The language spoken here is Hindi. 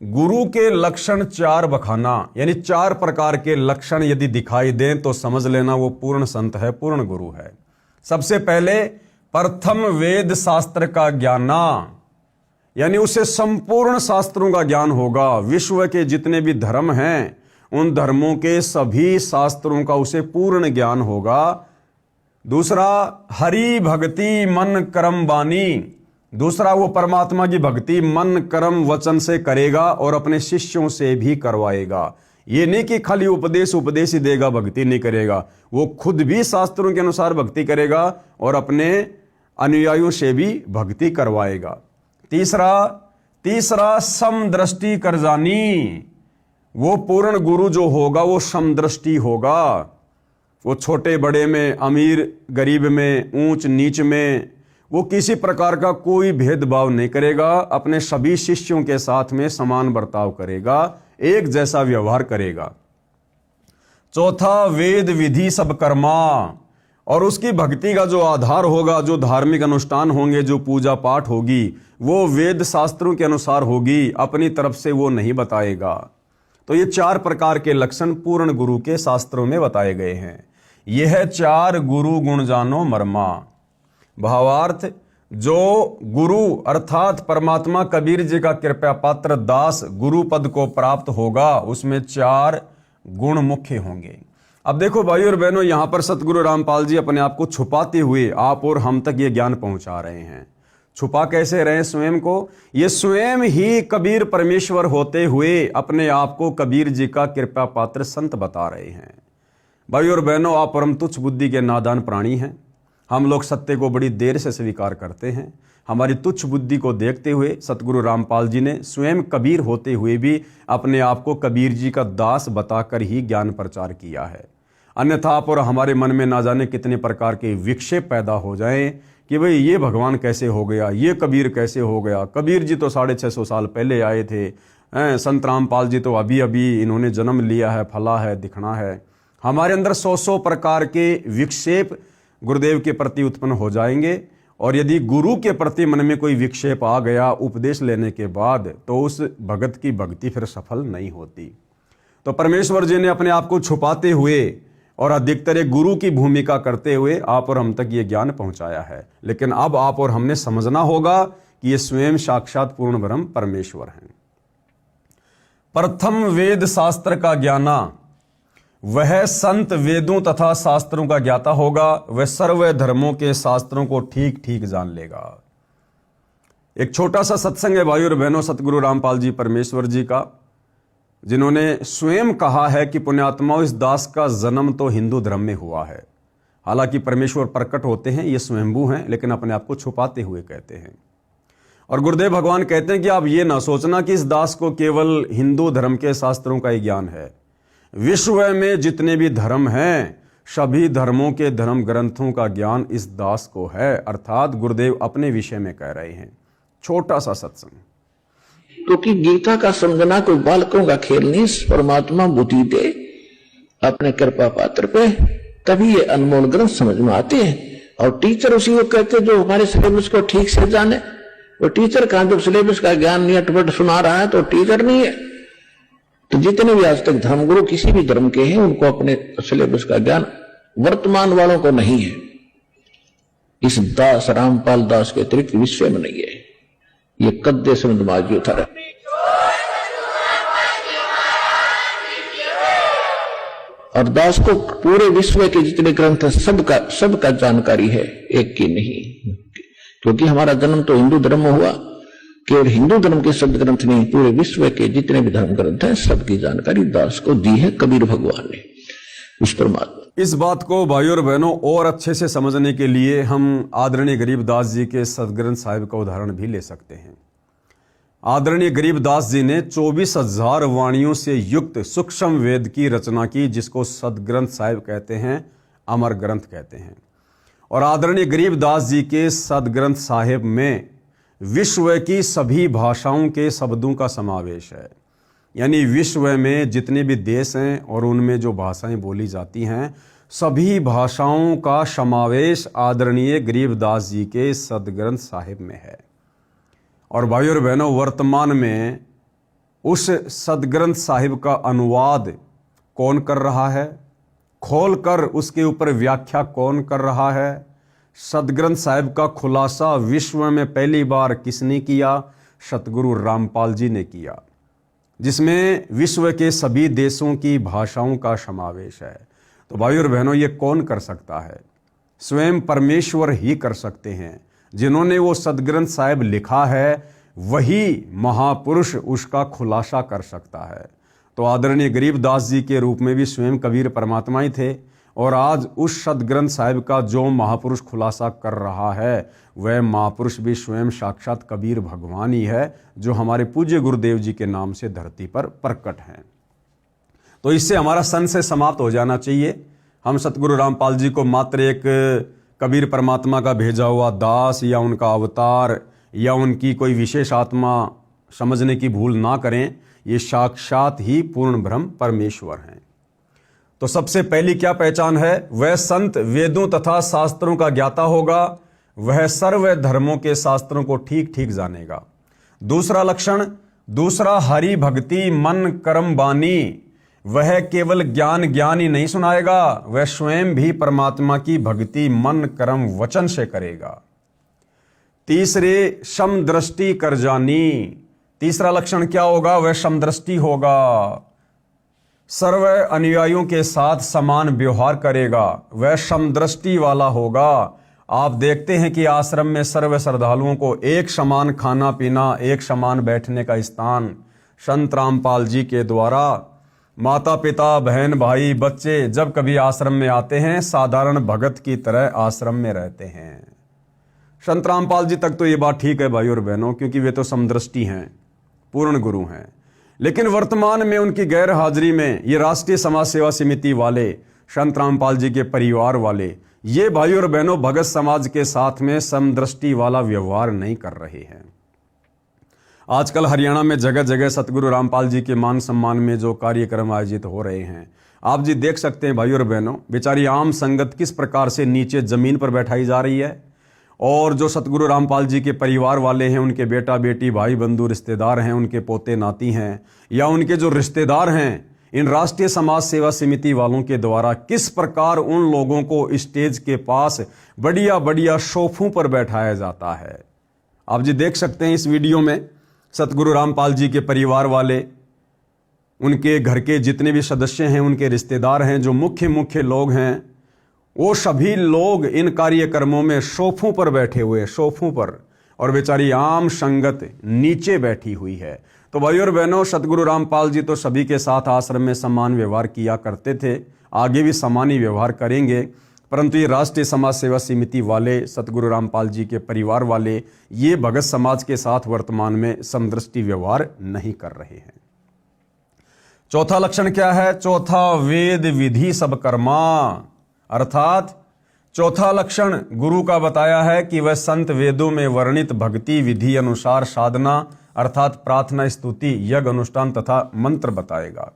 गुरु के लक्षण चार बखाना, यानी चार प्रकार के लक्षण यदि दिखाई दें तो समझ लेना वो पूर्ण संत है, पूर्ण गुरु है। सबसे पहले प्रथम वेद शास्त्र का ज्ञाना, यानी उसे संपूर्ण शास्त्रों का ज्ञान होगा। विश्व के जितने भी धर्म हैं उन धर्मों के सभी शास्त्रों का उसे पूर्ण ज्ञान होगा। दूसरा, हरि भक्ति मन कर्म वाणी, दूसरा वो परमात्मा की भक्ति मन कर्म वचन से करेगा और अपने शिष्यों से भी करवाएगा। ये नहीं कि खाली उपदेश ही देगा, भक्ति नहीं करेगा, वो खुद भी शास्त्रों के अनुसार भक्ति करेगा और अपने अनुयायियों से भी भक्ति करवाएगा। तीसरा समदृष्टि कर जानी, वो पूर्ण गुरु जो होगा वो समदृष्टि होगा। वो छोटे बड़े में, अमीर गरीब में, ऊंच नीच में वो किसी प्रकार का कोई भेदभाव नहीं करेगा। अपने सभी शिष्यों के साथ में समान बर्ताव करेगा, एक जैसा व्यवहार करेगा। चौथा, वेद विधि सब कर्मा, और उसकी भक्ति का जो आधार होगा, जो धार्मिक अनुष्ठान होंगे, जो पूजा पाठ होगी, वो वेद शास्त्रों के अनुसार होगी, अपनी तरफ से वो नहीं बताएगा। तो ये चार प्रकार के लक्षण पूर्ण गुरु के शास्त्रों में बताए गए हैं। यह चार गुरु गुण जानो मर्मा। भावार्थ, जो गुरु अर्थात परमात्मा कबीर जी का कृपा पात्र दास गुरु पद को प्राप्त होगा, उसमें चार गुण मुख्य होंगे। अब देखो भाई और बहनों, यहां पर सतगुरु रामपाल जी अपने आप को छुपाते हुए आप और हम तक ये ज्ञान पहुंचा रहे हैं। छुपा कैसे रहे स्वयं को? ये स्वयं ही कबीर परमेश्वर होते हुए अपने आप को कबीर जी का कृपा पात्र संत बता रहे हैं। भाई और बहनों, आप परम तुच्छ बुद्धि के नादान प्राणी हैं। हम लोग सत्य को बड़ी देर से स्वीकार करते हैं। हमारी तुच्छ बुद्धि को देखते हुए सतगुरु रामपाल जी ने स्वयं कबीर होते हुए भी अपने आप को कबीर जी का दास बताकर ही ज्ञान प्रचार किया है। अन्यथा आप और हमारे मन में ना जाने कितने प्रकार के विक्षेप पैदा हो जाएं कि भाई ये भगवान कैसे हो गया, ये कबीर कैसे हो गया, कबीर जी तो 650 साल पहले आए थे, संत रामपाल जी तो अभी अभी इन्होंने जन्म लिया है, फला है, दिखना है। हमारे अंदर 100 प्रकार के विक्षेप गुरुदेव के प्रति उत्पन्न हो जाएंगे। और यदि गुरु के प्रति मन में कोई विक्षेप आ गया उपदेश लेने के बाद, तो उस भगत की भक्ति फिर सफल नहीं होती। तो परमेश्वर जी ने अपने आप को छुपाते हुए और अधिकतर एक गुरु की भूमिका करते हुए आप और हम तक ये ज्ञान पहुंचाया है। लेकिन अब आप और हमने समझना होगा कि ये स्वयं साक्षात पूर्ण ब्रह्म परमेश्वर हैं। प्रथम वेद शास्त्र का ज्ञाना, वह संत वेदों तथा शास्त्रों का ज्ञाता होगा, वह सर्व धर्मों के शास्त्रों को ठीक ठीक जान लेगा। एक छोटा सा सत्संग है भाई और बहनों सतगुरु रामपाल जी परमेश्वर जी का, जिन्होंने स्वयं कहा है कि पुण्यात्माओं, इस दास का जन्म तो हिंदू धर्म में हुआ है। हालांकि परमेश्वर प्रकट होते हैं, ये स्वयंभू हैं, लेकिन अपने आप को छुपाते हुए कहते हैं। और गुरुदेव भगवान कहते हैं कि आप ये ना सोचना कि इस दास को केवल हिंदू धर्म के शास्त्रों का ही ज्ञान है। विश्व में जितने भी धर्म हैं, सभी धर्मों के धर्म ग्रंथों का ज्ञान इस दास को है। अर्थात गुरुदेव अपने विषय में कह रहे हैं। छोटा सा सत्संग, क्योंकि गीता का समझना कोई बालकों का खेल नहीं। परमात्मा बुद्धि दे अपने कृपा पात्र पे, तभी ये अनमोल ग्रंथ समझ में आते हैं। और टीचर उसी को कहते जो हमारे सिलेबस को ठीक से जाने। वो टीचर कहां, जब सिलेबस का ज्ञान नहीं अटपट सुना रहा है तो टीचर नहीं है। तो जितने भी आज तक धर्मगुरु किसी भी धर्म के हैं, उनको अपने सिलेबस का ज्ञान वर्तमान वालों को नहीं है। इस दास रामपाल दास के अतिरिक्त विश्व में नहीं है। ये कद्दे समझ माजी उतारा। और दास को पूरे विश्व के जितने ग्रंथ हैं सबका जानकारी है, एक की नहीं। क्योंकि हमारा जन्म तो हिंदू धर्म में हुआ। केवल हिंदू धर्म के शब्द ग्रंथ नहीं, पूरे विश्व के जितने भी धर्म ग्रंथ हैं सबकी जानकारी दास को दी है कबीर भगवान ने, उस परमात्मा। इस बात को भाइयों और बहनों और अच्छे से समझने के लिए हम आदरणीय गरीबदास जी के सदग्रंथ साहिब का उदाहरण भी ले सकते हैं। आदरणीय गरीबदास जी ने 24,000 वाणियों से युक्त सूक्ष्म वेद की रचना की, जिसको सदग्रंथ साहिब कहते हैं, अमर ग्रंथ कहते हैं। और आदरणीय गरीबदास जी के सदग्रंथ साहिब में विश्व की सभी भाषाओं के शब्दों का समावेश है। यानी विश्व में जितने भी देश हैं और उनमें जो भाषाएं बोली जाती हैं, सभी भाषाओं का समावेश आदरणीय गरीबदास जी के सदग्रंथ साहिब में है। और भाइयों और बहनों, वर्तमान में उस सदग्रंथ साहिब का अनुवाद कौन कर रहा है, खोलकर उसके ऊपर व्याख्या कौन कर रहा है। सदग्रंथ साहिब का खुलासा विश्व में पहली बार किसने किया? सतगुरु रामपाल जी ने किया, जिसमें विश्व के सभी देशों की भाषाओं का समावेश है। तो भाइयों और बहनों, ये कौन कर सकता है? स्वयं परमेश्वर ही कर सकते हैं। जिन्होंने वो सदग्रंथ साहिब लिखा है वही महापुरुष उसका खुलासा कर सकता है। तो आदरणीय गरीबदास जी के रूप में भी स्वयं कबीर परमात्मा ही थे, और आज उस सदग्रंथ साहिब का जो महापुरुष खुलासा कर रहा है वह महापुरुष भी स्वयं साक्षात कबीर भगवान ही है, जो हमारे पूज्य गुरुदेव जी के नाम से धरती पर प्रकट हैं। तो इससे हमारा संशय समाप्त हो जाना चाहिए। हम सतगुरु रामपाल जी को मात्र एक कबीर परमात्मा का भेजा हुआ दास या उनका अवतार या उनकी कोई विशेष आत्मा समझने की भूल ना करें। ये साक्षात ही पूर्ण ब्रह्म परमेश्वर हैं। तो सबसे पहली क्या पहचान है? वह संत वेदों तथा शास्त्रों का ज्ञाता होगा, वह सर्व धर्मों के शास्त्रों को ठीक ठीक जानेगा। दूसरा लक्षण, दूसरा हरि भक्ति मन कर्म बानी, वह केवल ज्ञान ही नहीं सुनाएगा, वह स्वयं भी परमात्मा की भक्ति मन कर्म वचन से करेगा। तीसरे समदृष्टि कर जानी, तीसरा लक्षण क्या होगा? वह समदृष्टि होगा, सर्व अनुयायियों के साथ समान व्यवहार करेगा, वह समदृष्टि वाला होगा। आप देखते हैं कि आश्रम में सर्व श्रद्धालुओं को एक समान खाना पीना, एक समान बैठने का स्थान संत रामपाल जी के द्वारा माता पिता बहन भाई बच्चे जब कभी आश्रम में आते हैं साधारण भगत की तरह आश्रम में रहते हैं। संत रामपाल जी तक तो ये बात ठीक है भाई और बहनों, क्योंकि वे तो समदृष्टि हैं, पूर्ण गुरु हैं। लेकिन वर्तमान में उनकी गैर हाजिरी में ये राष्ट्रीय समाज सेवा समिति वाले, संत रामपाल जी के परिवार वाले, ये भाई और बहनों भगत समाज के साथ में समदृष्टि वाला व्यवहार नहीं कर रहे हैं। आजकल हरियाणा में जगह जगह सतगुरु रामपाल जी के मान सम्मान में जो कार्यक्रम आयोजित हो रहे हैं, आप जी देख सकते हैं भाई और बहनों, बेचारी आम संगत किस प्रकार से नीचे जमीन पर बैठाई जा रही है। और जो सतगुरु रामपाल जी के परिवार वाले हैं, उनके बेटा बेटी भाई बंधु रिश्तेदार हैं, उनके पोते नाती हैं, या उनके जो रिश्तेदार हैं, इन राष्ट्रीय समाज सेवा समिति वालों के द्वारा किस प्रकार उन लोगों को स्टेज के पास बढ़िया बढ़िया सोफों पर बैठाया जाता है। आप जी देख सकते हैं इस वीडियो में सतगुरु रामपाल जी के परिवार वाले, उनके घर के जितने भी सदस्य हैं, उनके रिश्तेदार हैं, जो मुख्य लोग हैं, वो सभी लोग इन कार्यक्रमों में सोफों पर बैठे हुए, सोफों पर, और बेचारी आम संगत नीचे बैठी हुई है। तो भाई और बहनों, सतगुरु रामपाल जी तो सभी के साथ आश्रम में समान व्यवहार किया करते थे, आगे भी समान ही व्यवहार करेंगे। परंतु ये राष्ट्रीय समाज सेवा समिति वाले, सतगुरु रामपाल जी के परिवार वाले, ये भगत समाज के साथ वर्तमान में समदृष्टि व्यवहार नहीं कर रहे हैं। चौथा लक्षण क्या है? चौथा, वेद विधि सब कर्मा, अर्थात चौथा लक्षण गुरु का बताया है कि वह संत वेदों में वर्णित भक्ति विधि अनुसार साधना अर्थात प्रार्थना स्तुति यज्ञ अनुष्ठान तथा मंत्र बताएगा।